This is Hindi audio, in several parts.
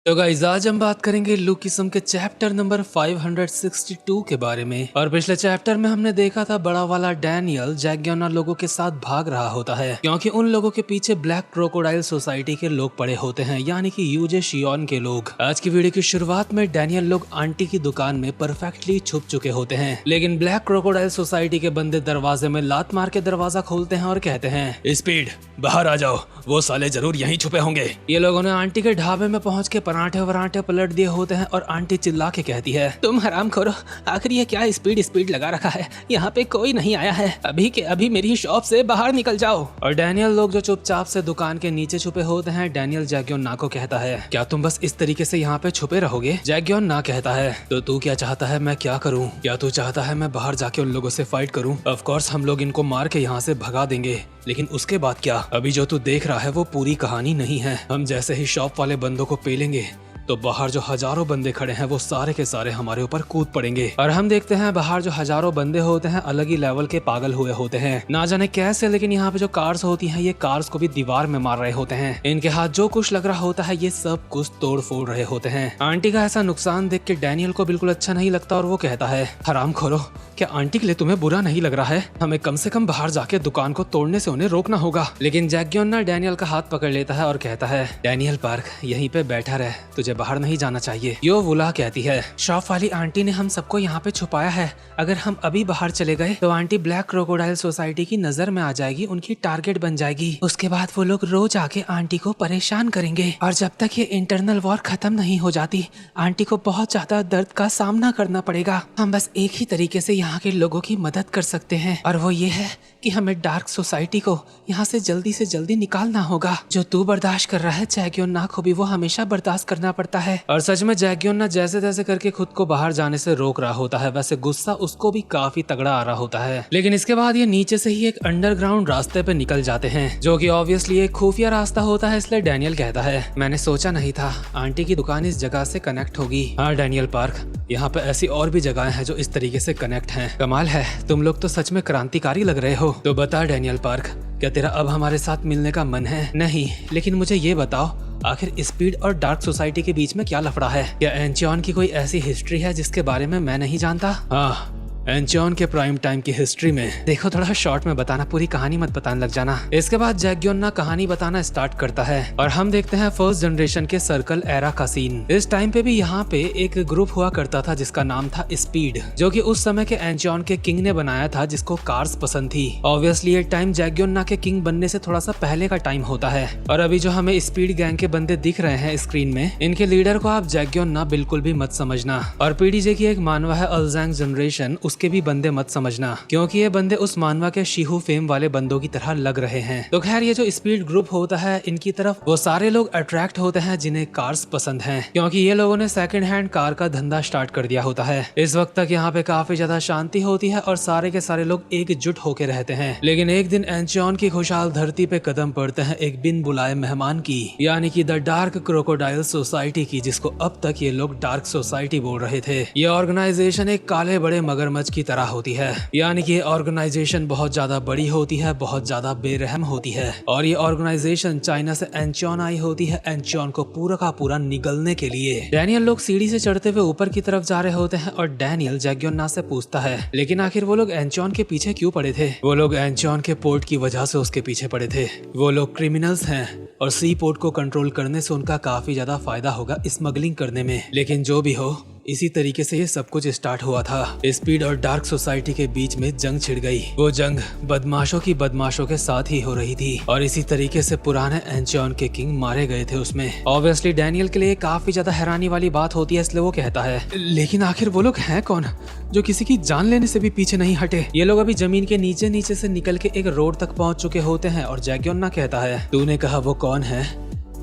तो गाइस आज हम बात करेंगे लुकिज्म के चैप्टर नंबर 562 के बारे में। और पिछले चैप्टर में हमने देखा था बड़ा वाला डैनियल जैग्योना लोगों के साथ भाग रहा होता है क्योंकि उन लोगों के पीछे ब्लैक क्रोकोडाइल सोसाइटी के लोग पड़े होते हैं, यानी कि यूजे शियोन के लोग। आज की वीडियो की शुरुआत में डैनियल लोग आंटी की दुकान में परफेक्टली छुप चुके होते हैं, लेकिन ब्लैक क्रोकोडाइल सोसाइटी के बंदे दरवाजे में लात मार के दरवाजा खोलते हैं और कहते हैं स्पीड बाहर आ जाओ, वो साले जरूर यहीं छुपे होंगे। ये लोगों ने आंटी के ढाबे में पहुंच के पराठे वराठे पलट दिए होते हैं और आंटी चिल्ला के कहती है तुम हराम खोरो, आखिर ये क्या स्पीड लगा रखा है, यहाँ पे कोई नहीं आया है, अभी के अभी मेरी शॉप से बाहर निकल जाओ। और डैनियल लोग जो चुपचाप से दुकान के नीचे छुपे होते हैं, डैनियल जैग्योना को कहता है क्या तुम बस इस तरीके से यहाँ पे छुपे रहोगे? जैग्योना कहता है तो तू क्या चाहता है मैं क्या करूँ? क्या तू चाहता है मैं बाहर जाके उन लोगों से फाइट करूँ? ऑफ कोर्स हम लोग इनको मार के यहाँ से भगा देंगे, लेकिन उसके बाद क्या? अभी जो तू देख रहा है वो पूरी कहानी नहीं है। हम जैसे ही शॉप वाले बंदों को पेलेंगे तो बाहर जो हजारों बंदे खड़े हैं वो सारे के सारे हमारे ऊपर कूद पड़ेंगे। और हम देखते हैं बाहर जो हजारों बंदे होते हैं अलग ही लेवल के पागल हुए होते हैं, ना जाने कैसे, लेकिन यहाँ पे जो कार्स होती हैं ये कार्स को भी दीवार में मार रहे होते हैं। इनके हाथ जो कुछ लग रहा होता है ये सब कुछ तोड़ फोड़ रहे होते हैं। आंटी का ऐसा नुकसान देख के डैनियल को बिल्कुल अच्छा नहीं लगता और वो कहता है हराम खोरो, क्या आंटी के लिए तुम्हें बुरा नहीं लग रहा है? हमें कम से कम बाहर जाके दुकान को तोड़ने से उन्हें रोकना होगा। लेकिन जैग्योना डैनियल का हाथ पकड़ लेता है और कहता है डैनियल पार्क यहीं पे बैठा रहे, तुझे बाहर नहीं जाना चाहिए। यो वुला कहती है शॉप वाली आंटी ने हम सबको यहाँ पे छुपाया है, अगर हम अभी बाहर चले गए तो आंटी ब्लैक क्रोकोडाइल सोसाइटी की नजर में आ जाएगी, उनकी टारगेट बन जाएगी। उसके बाद वो लोग रोज आके आंटी को परेशान करेंगे और जब तक ये इंटरनल वॉर खत्म नहीं हो जाती आंटी को बहुत ज्यादा दर्द का सामना करना पड़ेगा। हम बस एक ही तरीके से यहाँ के लोगों की मदद कर सकते हैं और वो ये है कि हमें डार्क सोसाइटी को यहाँ से जल्दी निकालना होगा। जो तू बर्दाश्त कर रहा है जैग्योना को भी वो हमेशा बर्दाश्त करना पड़ता है। और सच में जैग्योना जैसे तैसे करके खुद को बाहर जाने से रोक रहा होता है, वैसे गुस्सा उसको भी काफी तगड़ा आ रहा होता है। लेकिन इसके बाद ये नीचे से ही एक अंडरग्राउंड रास्ते पे निकल जाते हैं जो कि ऑब्वियसली एक खुफिया रास्ता होता है। इसलिए डैनियल कहता है मैंने सोचा नहीं था आंटी की दुकान इस जगह से कनेक्ट होगी। हाँ डैनियल पार्क, यहाँ पे ऐसी और भी जगहें हैं जो इस तरीके से कनेक्ट हैं। कमाल है, तुम लोग तो सच में क्रांतिकारी लग रहे हो। तो बता डैनियल पार्क, क्या तेरा अब हमारे साथ मिलने का मन है? नहीं, लेकिन मुझे ये बताओ आखिर स्पीड और डार्क सोसाइटी के बीच में क्या लफड़ा है? क्या एंचियन की कोई ऐसी हिस्ट्री है जिसके बारे में मैं नहीं जानता? हाँ, एंचियन के प्राइम टाइम की हिस्ट्री में देखो, थोड़ा शॉर्ट में बताना, पूरी कहानी मत बताने लग जाना। इसके बाद जैग्योना कहानी बताना स्टार्ट करता है और हम देखते हैं फर्स्ट जनरेशन के सर्कल एरा का सीन। इस टाइम पे भी यहाँ पे एक ग्रुप हुआ करता था जिसका नाम था स्पीड, जो कि उस समय के एंचियन के किंग ने बनाया था जिसको कार्स पसंद थी। ऑब्वियसली ये टाइम जैग्योना के किंग बनने से थोड़ा सा पहले का टाइम होता है। और अभी जो हमें स्पीड गैंग के बंदे दिख रहे हैं स्क्रीन में, इनके लीडर को आप जैग्योना बिल्कुल भी मत समझना। और पीडीजे की एक मानवा है अल्जैंग जनरेशन, उसके भी बंदे मत समझना, क्योंकि ये बंदे उस मानवा के शीहू फेम वाले बंदों की तरह लग रहे हैं। तो खैर ये जो स्पीड ग्रुप होता है इनकी तरफ वो सारे लोग अट्रैक्ट होते हैं जिन्हें कार्स पसंद हैं, क्योंकि ये लोगों ने सेकंड हैंड कार का धंधा स्टार्ट कर दिया होता है। इस वक्त तक यहाँ पे काफी ज्यादा शांति होती है और सारे के सारे लोग एकजुट होकर रहते हैं। लेकिन एक दिन एंचियन की खुशहाल धरती पे कदम पड़ते हैं एक बिन बुलाए मेहमान की, यानी कि द डार्क क्रोकोडाइल सोसाइटी की, जिसको अब तक ये लोग डार्क सोसाइटी बोल रहे थे। ये ऑर्गेनाइजेशन एक काले बड़े मगरमच्छ की तरह होती है, यानी कि ये ऑर्गेनाइजेशन बहुत ज्यादा बड़ी होती है, बहुत ज्यादा बेरहम होती है। और ये ऑर्गेनाइजेशन चाइना से एंचियन आई होती है एंचियन को पूरा का पूरा निगलने के लिए। डैनियल लोग सीढ़ी से चढ़ते हुए ऊपर की तरफ जा रहे होते हैं और डैनियल जैग्योना से पूछता है लेकिन आखिर वो लोग एंचियन के पीछे क्यों पड़े थे? वो लोग एंचियन के पोर्ट की वजह से उसके पीछे पड़े थे। वो लोग क्रिमिनल्स हैं और सी पोर्ट को कंट्रोल करने से उनका काफी ज्यादा फायदा होगा स्मगलिंग करने में। लेकिन जो भी हो, इसी तरीके से ये सब कुछ स्टार्ट हुआ था। स्पीड और डार्क सोसाइटी के बीच में जंग छिड़ गई। वो जंग बदमाशों की बदमाशों के साथ ही हो रही थी और इसी तरीके से पुराने एंचियन के किंग मारे गए थे उसमें। ऑब्वियसली डैनियल के लिए काफी ज्यादा हैरानी वाली बात होती है, इसलिए वो कहता है लेकिन आखिर वो लोग हैं कौन जो किसी की जान लेने से भी पीछे नहीं हटे? ये लोग अभी जमीन के नीचे से निकल के एक रोड तक पहुंच चुके होते हैं और जैग्योना कहता है तूने कहा वो कौन है?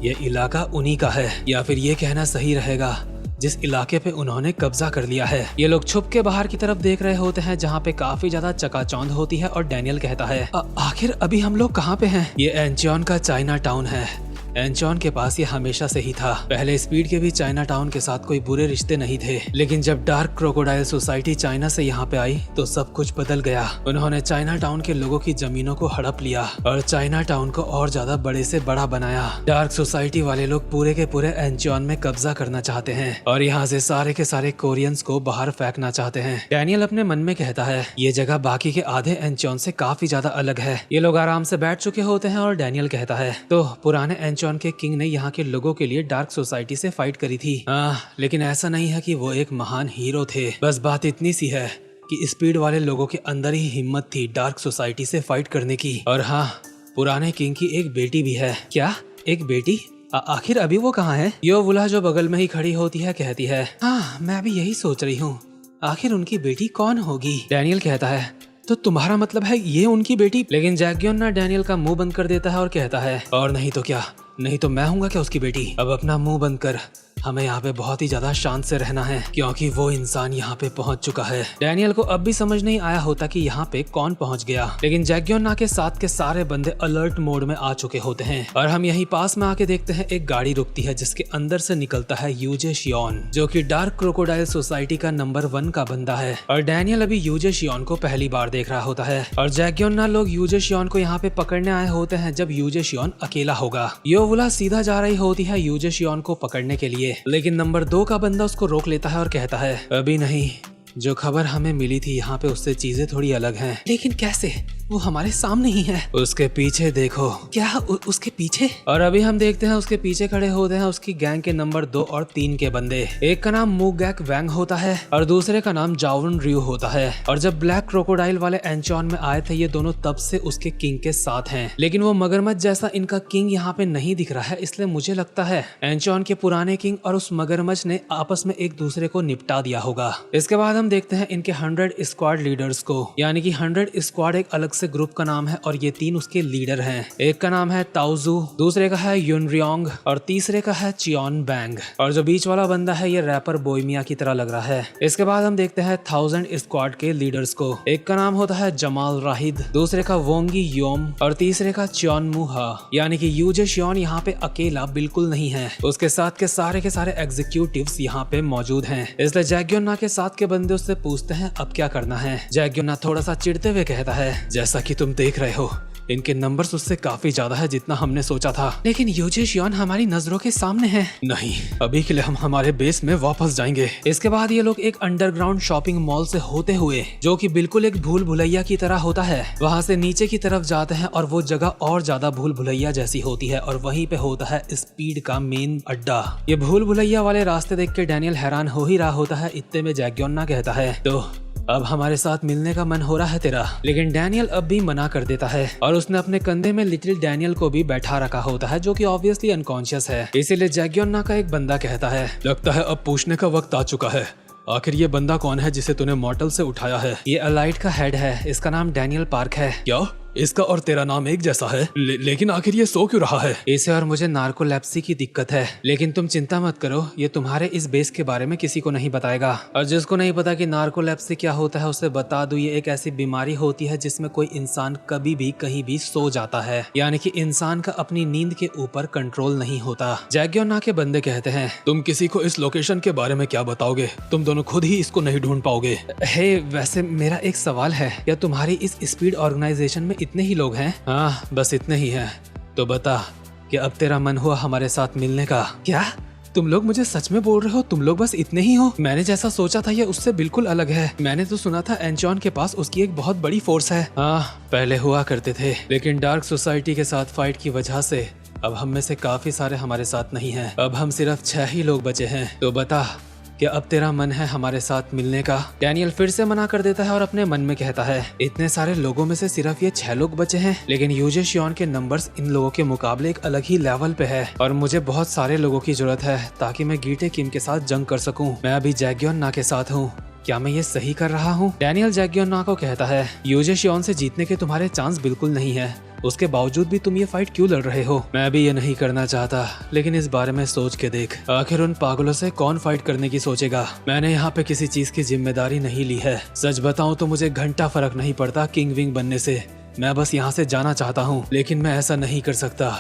ये इलाका उन्हीं का है, या फिर ये कहना सही रहेगा जिस इलाके पे उन्होंने कब्जा कर लिया है। ये लोग छुप के बाहर की तरफ देख रहे होते हैं जहाँ पे काफी ज्यादा चकाचौंध होती है और डैनियल कहता है आखिर अभी हम लोग कहाँ पे हैं? ये एंचियन का चाइना टाउन है, एंचॉन के पास ये हमेशा से ही था। पहले स्पीड के भी चाइना टाउन के साथ कोई बुरे रिश्ते नहीं थे, लेकिन जब डार्क क्रोकोडाइल सोसाइटी चाइना से यहाँ पे आई तो सब कुछ बदल गया। उन्होंने चाइना टाउन के लोगों की जमीनों को हड़प लिया और चाइना टाउन को और ज्यादा बड़े से बड़ा बनाया। डार्क सोसाइटी वाले लोग पूरे के पूरे एंचॉन में कब्जा करना चाहते हैं और यहाँ से सारे के सारे कोरियंस को बाहर फेंकना चाहते हैं। डैनियल अपने मन में कहता है ये जगह बाकी के आधे एंचॉन से काफी ज्यादा अलग है। ये लोग आराम से बैठ चुके होते हैं और डैनियल कहता है तो पुराने एंचॉन के किंग ने यहाँ के लोगों के लिए डार्क सोसाइटी से फाइट करी थी। लेकिन ऐसा नहीं है कि वो एक महान हीरो थे। बस बात इतनी सी है कि स्पीड वाले लोगों के अंदर ही हिम्मत थी डार्क सोसाइटी से फाइट करने की। और हाँ, पुराने किंग की एक बेटी भी है। क्या, एक बेटी? आखिर अभी वो कहाँ है? योवुला जो बगल में ही खड़ी होती है कहती है हाँ, मैं भी यही सोच रही हूँ, आखिर उनकी बेटी कौन होगी? डैनियल कहता है तो तुम्हारा मतलब है ये उनकी बेटी? लेकिन जैक्योन ना डैनियल का मुंह बंद कर देता है और कहता है और नहीं तो क्या, नहीं तो मैं हूँगा क्या उसकी बेटी? अब अपना मुंह बंद कर, हमें यहाँ पे बहुत ही ज्यादा शांत से रहना है क्योंकि वो इंसान यहाँ पे पहुँच चुका है। डैनियल को अब भी समझ नहीं आया होता कि यहाँ पे कौन पहुँच गया, लेकिन जैक्योना के साथ के सारे बंदे अलर्ट मोड में आ चुके होते हैं। और हम यहीं पास में आके देखते हैं एक गाड़ी रुकती है जिसके अंदर से निकलता है यूजे शियोन, जो कि डार्क क्रोकोडाइल सोसाइटी का नंबर 1 का बंदा है। और डैनियल अभी यूजे शियोन को पहली बार देख रहा होता है और जैक्योना लोग यूजे शियोन को यहाँ पे पकड़ने आए होते हैं जब यूजे शियोन अकेला होगा। योवुला सीधा जा रही होती है यूजे शियोन को पकड़ने के लिए, लेकिन नंबर 2 का बंदा उसको रोक लेता है और कहता है अभी नहीं, जो खबर हमें मिली थी यहाँ पे उससे चीजें थोड़ी अलग हैं। लेकिन कैसे? वो हमारे सामने ही है। उसके पीछे देखो। क्या उसके पीछे? और अभी हम देखते हैं उसके पीछे खड़े होते हैं उसकी गैंग के नंबर 2 और 3 के बंदे। एक का नाम मुगैक वैंग होता है और दूसरे का नाम जावन रियो होता है। और जब ब्लैक क्रोकोडाइल वाले एंचॉन में आए थे ये दोनों तब से उसके किंग के साथ हैं, लेकिन वो मगरमच्छ जैसा इनका किंग यहाँ पे नहीं दिख रहा है, इसलिए मुझे लगता है एंचॉन के पुराने किंग और उस मगरमच्छ ने आपस में एक दूसरे को निपटा दिया होगा। इसके बाद हम देखते हैं इनके 100 स्क्वाड लीडर्स को, यानी कि 100 स्क्वाड एक अलग से ग्रुप का नाम है और ये 3 उसके लीडर हैं। एक का नाम है ताउजू, दूसरे का है युनरियोंग और तीसरे का है चियोन बैंग। और जो बीच वाला बंदा है ये रैपर बोयमिया की तरह लग रहा है। इसके बाद हम देखते हैं 1000 स्क्वाड के लीडर्स को। एक का नाम होता है जमाल राहिद, दूसरे का वोंगी योम और तीसरे का चियोन मुहा, यानी कि यूजे शियोन यहाँ पे अकेला बिल्कुल नहीं है, उसके साथ के सारे एग्जीक्यूटिव्स यहाँ पे मौजूद हैं। इसलिए जैक्योना के साथ के बंदे उससे पूछते हैं अब क्या करना है। जैक्योना थोड़ा सा चिढ़ते हुए कहता है जैसा कि तुम देख रहे हो इनके नंबर्स उससे काफी ज्यादा है जितना हमने सोचा था, लेकिन यूजे शियोन हमारी नजरों के सामने है। नहीं, अभी के लिए हम हमारे बेस में वापस जाएंगे। इसके बाद ये लोग एक अंडरग्राउंड शॉपिंग मॉल से होते हुए, जो कि बिल्कुल एक भूल भुलैया की तरह होता है, वहाँ से नीचे की तरफ जाते हैं और वो जगह और ज्यादा भूल भुलैया जैसी होती है और वहीं पे होता है स्पीड का मेन अड्डा। ये भूल भुलैया वाले रास्ते देख के डैनियल हैरान हो ही रहा होता है, इतने में जैक्योना कहता है तो अब हमारे साथ मिलने का मन हो रहा है तेरा? लेकिन डैनियल अब भी मना कर देता है और उसने अपने कंधे में लिटिल डैनियल को भी बैठा रखा होता है जो कि ऑब्वियसली अनकॉन्शियस है। इसीलिए जैक्योना का एक बंदा कहता है लगता है अब पूछने का वक्त आ चुका है, आखिर ये बंदा कौन है जिसे तूने मॉर्टल से उठाया है? ये अलाइट का हेड है, इसका नाम डैनियल पार्क है। क्या इसका और तेरा नाम एक जैसा है? लेकिन आखिर ये सो क्यों रहा है? इसे और मुझे नार्कोलेप्सी की दिक्कत है, लेकिन तुम चिंता मत करो, ये तुम्हारे इस बेस के बारे में किसी को नहीं बताएगा। और जिसको नहीं पता कि नार्कोलेप्सी क्या होता है उसे बता दूं, ये एक ऐसी बीमारी होती है जिसमें कोई इंसान कभी भी कहीं भी सो जाता है, यानी कि इंसान का अपनी नींद के ऊपर कंट्रोल नहीं होता। जैक्योना के बंदे कहते हैं तुम किसी को इस लोकेशन के बारे में क्या बताओगे? तुम दोनों खुद ही इसको नहीं ढूंढ पाओगे। हे, वैसे मेरा एक सवाल है, क्या तुम्हारी इस स्पीड ऑर्गेनाइजेशन में इतने ही लोग हैं? हाँ, बस इतने ही हैं। तो बता कि अब तेरा मन हुआ हमारे साथ मिलने का? क्या तुम लोग मुझे सच में बोल रहे हो? तुम लोग बस इतने ही हो? मैंने जैसा सोचा था ये उससे बिल्कुल अलग है। मैंने तो सुना था एंचॉन के पास उसकी एक बहुत बड़ी फोर्स है। हाँ, पहले हुआ करते थे, लेकिन डार्क सोसाइटी के साथ फाइट की वजह से अब हम में से काफी सारे हमारे साथ नहीं हैं। अब हम सिर्फ 6 ही लोग बचे हैं। तो बता क्या अब तेरा मन है हमारे साथ मिलने का? डैनियल फिर से मना कर देता है और अपने मन में कहता है इतने सारे लोगों में से सिर्फ ये 6 लोग बचे हैं, लेकिन यूजे शियोन के नंबर्स इन लोगों के मुकाबले एक अलग ही लेवल पे है और मुझे बहुत सारे लोगों की जरूरत है ताकि मैं गीटे किम के साथ जंग कर सकूं। मैं अभी जैक्योना के साथ हूँ, क्या मैं ये सही कर रहा हूँ? डैनियल जैक्योना को कहता है यूजे शियोन से जीतने के तुम्हारे चांस बिल्कुल नहीं है, उसके बावजूद भी तुम ये फाइट क्यों लड़ रहे हो? मैं भी ये नहीं करना चाहता, लेकिन इस बारे में सोच के देख, आखिर उन पागलों से कौन फाइट करने की सोचेगा? मैंने यहाँ पे किसी चीज की जिम्मेदारी नहीं ली है। सच बताऊं तो मुझे घंटा फर्क नहीं पड़ता किंग विंग बनने से, मैं बस यहाँ से जाना चाहता हूँ, लेकिन मैं ऐसा नहीं कर सकता।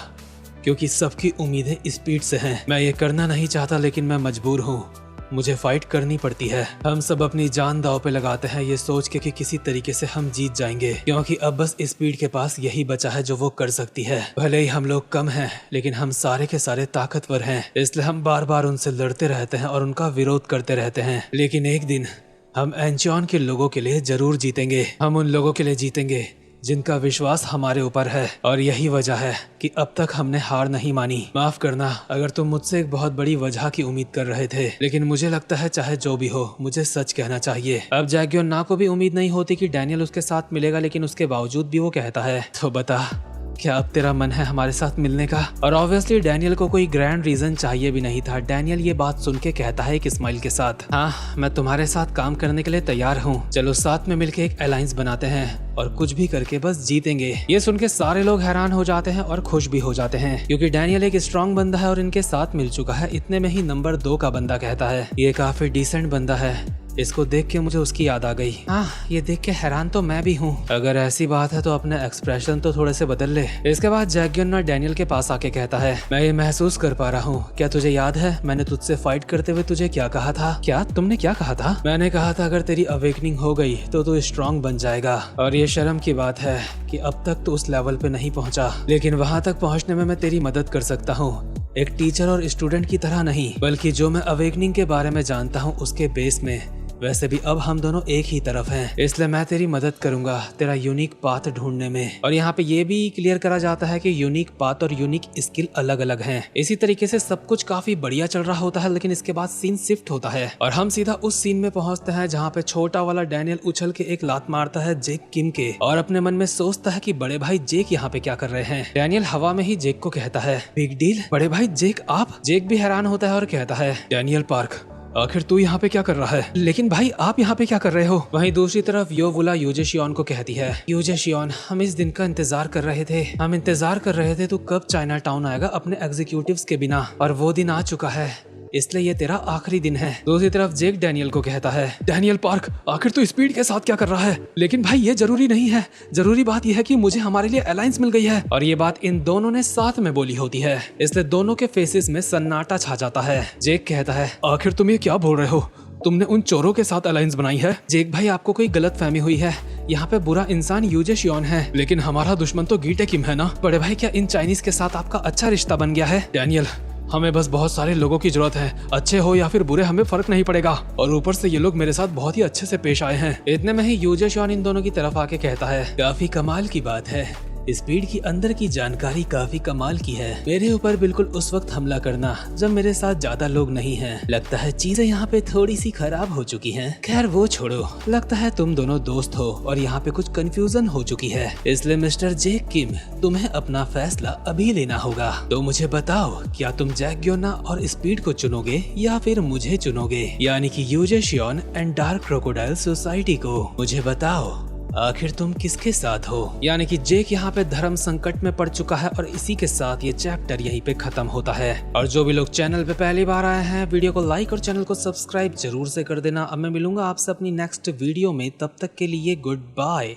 क्योंकि सबकी उम्मीदें स्पीड से हैं। मैं ये करना नहीं चाहता लेकिन मैं मजबूर हूँ, मुझे फाइट करनी पड़ती है। हम सब अपनी जान दांव पे लगाते हैं ये सोच के कि किसी तरीके से हम जीत जाएंगे, क्योंकि अब बस स्पीड के पास यही बचा है जो वो कर सकती है। भले ही हम लोग कम हैं लेकिन हम सारे के सारे ताकतवर हैं, इसलिए हम बार बार उनसे लड़ते रहते हैं और उनका विरोध करते रहते हैं। लेकिन एक दिन हम एंचियन के लोगों के लिए जरूर जीतेंगे। हम उन लोगों के लिए जीतेंगे जिनका विश्वास हमारे ऊपर है, और यही वजह है कि अब तक हमने हार नहीं मानी। माफ करना अगर तुम मुझसे एक बहुत बड़ी वजह की उम्मीद कर रहे थे, लेकिन मुझे लगता है चाहे जो भी हो मुझे सच कहना चाहिए। अब जैक्योना को भी उम्मीद नहीं होती कि डैनियल उसके साथ मिलेगा, लेकिन उसके बावजूद भी वो कहता है, तो बता क्या अब तेरा मन है हमारे साथ मिलने का? और ऑब्वियसली डैनियल को कोई ग्रैंड रीजन चाहिए भी नहीं था। डैनियल ये बात सुन के कहता है एक स्माइल के साथ, हाँ मैं तुम्हारे साथ काम करने के लिए तैयार हूँ, चलो साथ में मिलके एक अलायंस बनाते हैं और कुछ भी करके बस जीतेंगे। ये सुन के सारे लोग हैरान हो जाते हैं और खुश भी हो जाते हैं, क्योंकि डैनियल एक स्ट्रॉन्ग बंदा है और इनके साथ मिल चुका है। इतने में ही नंबर 2 का बंदा कहता है, ये काफी डिसेंट बंदा है, इसको देख के मुझे उसकी याद आ गई। हाँ ये देख के हैरान तो मैं भी हूँ। अगर ऐसी बात है तो अपने एक्सप्रेशन तो थोड़े से बदल ले। इसके बाद जैक्योना डैनियल के पास आके कहता है, मैं ये महसूस कर पा रहा हूँ, क्या तुझे याद है मैंने तुझसे फाइट करते हुए तुझे क्या कहा था? क्या तुमने क्या कहा था? मैंने कहा था अगर तेरी अवेकनिंग हो गई तो तू स्ट्रॉन्ग बन जाएगा, और ये शर्म की बात है कि अब तक तो उस लेवल पे नहीं पहुंचा, लेकिन वहां तक पहुंचने में मैं तेरी मदद कर सकता हूँ। एक टीचर और स्टूडेंट की तरह नहीं, बल्कि जो मैं अवेकनिंग के बारे में जानता हूँ उसके बेस में। वैसे भी अब हम दोनों एक ही तरफ हैं, इसलिए मैं तेरी मदद करूंगा तेरा यूनिक पाथ ढूंढने में। और यहाँ पे ये भी क्लियर करा जाता है कि यूनिक पाथ और यूनिक स्किल अलग अलग हैं। इसी तरीके से सब कुछ काफी बढ़िया चल रहा होता है, लेकिन इसके बाद सीन शिफ्ट होता है और हम सीधा उस सीन में पहुंचते हैं जहाँ पे छोटा वाला डैनियल उछल के एक लात मारता है जेक किम के, और अपने मन में सोचता है कि बड़े भाई जेक यहाँ पे क्या कर रहे हैं। डैनियल हवा में ही जेक को कहता है, बिग डील बड़े भाई जेक आप? जेक भी हैरान होता है और कहता है, डैनियल पार्क आखिर तू यहाँ पे क्या कर रहा है? लेकिन भाई आप यहाँ पे क्या कर रहे हो? वहीं दूसरी तरफ योवुला यूजेशियोन को कहती है, यूजेशियोन हम इस दिन का इंतजार कर रहे थे, हम इंतजार कर रहे थे तू कब चाइना टाउन आएगा अपने एग्जीक्यूटिव्स के बिना, और वो दिन आ चुका है, इसलिए ये तेरा आखिरी दिन है। दूसरी तरफ जेक डैनियल को कहता है, डैनियल पार्क आखिर तू स्पीड के साथ क्या कर रहा है? लेकिन भाई ये जरूरी नहीं है, जरूरी बात यह है कि मुझे हमारे लिए अलायंस मिल गई है। और ये बात इन दोनों ने साथ में बोली होती है, इसलिए दोनों के फेसेस में सन्नाटा छा जाता है। जेक कहता है, आखिर तुम ये क्या बोल रहे हो? तुमने उन चोरों के साथ अलायंस बनाई है? जेक भाई आपको कोई गलत फहमी हुई है, यहाँ पे बुरा इंसान यूजेशियोन है, लेकिन हमारा दुश्मन तो गीटे किम है ना। बड़े भाई क्या इन चाइनीज के साथ आपका अच्छा रिश्ता बन गया है? डैनियल हमें बस बहुत सारे लोगों की जरूरत है, अच्छे हो या फिर बुरे हमें फर्क नहीं पड़ेगा, और ऊपर से ये लोग मेरे साथ बहुत ही अच्छे से पेश आए हैं। इतने में ही यूजेशियोन इन दोनों की तरफ आके कहता है, काफी कमाल की बात है, स्पीड की अंदर की जानकारी काफी कमाल की है। मेरे ऊपर बिल्कुल उस वक्त हमला करना जब मेरे साथ ज्यादा लोग नहीं हैं। लगता है चीजें यहाँ पे थोड़ी सी खराब हो चुकी हैं। खैर वो छोड़ो, लगता है तुम दोनों दोस्त हो और यहाँ पे कुछ कंफ्यूजन हो चुकी है, इसलिए मिस्टर जेक किम तुम्हें अपना फैसला अभी लेना होगा। तो मुझे बताओ, क्या तुम जैक्योना और स्पीड को चुनोगे या फिर मुझे चुनोगे, यानी कि यूजेशियोन एंड डार्क क्रोकोडाइल सोसाइटी को? मुझे बताओ आखिर तुम किसके साथ हो? यानी कि जेक यहाँ पे धर्म संकट में पड़ चुका है, और इसी के साथ ये चैप्टर यहीं पे खत्म होता है। और जो भी लोग चैनल पे पहली बार आए हैं, वीडियो को लाइक और चैनल को सब्सक्राइब जरूर से कर देना। अब मैं मिलूंगा आपसे अपनी नेक्स्ट वीडियो में, तब तक के लिए गुड बाय।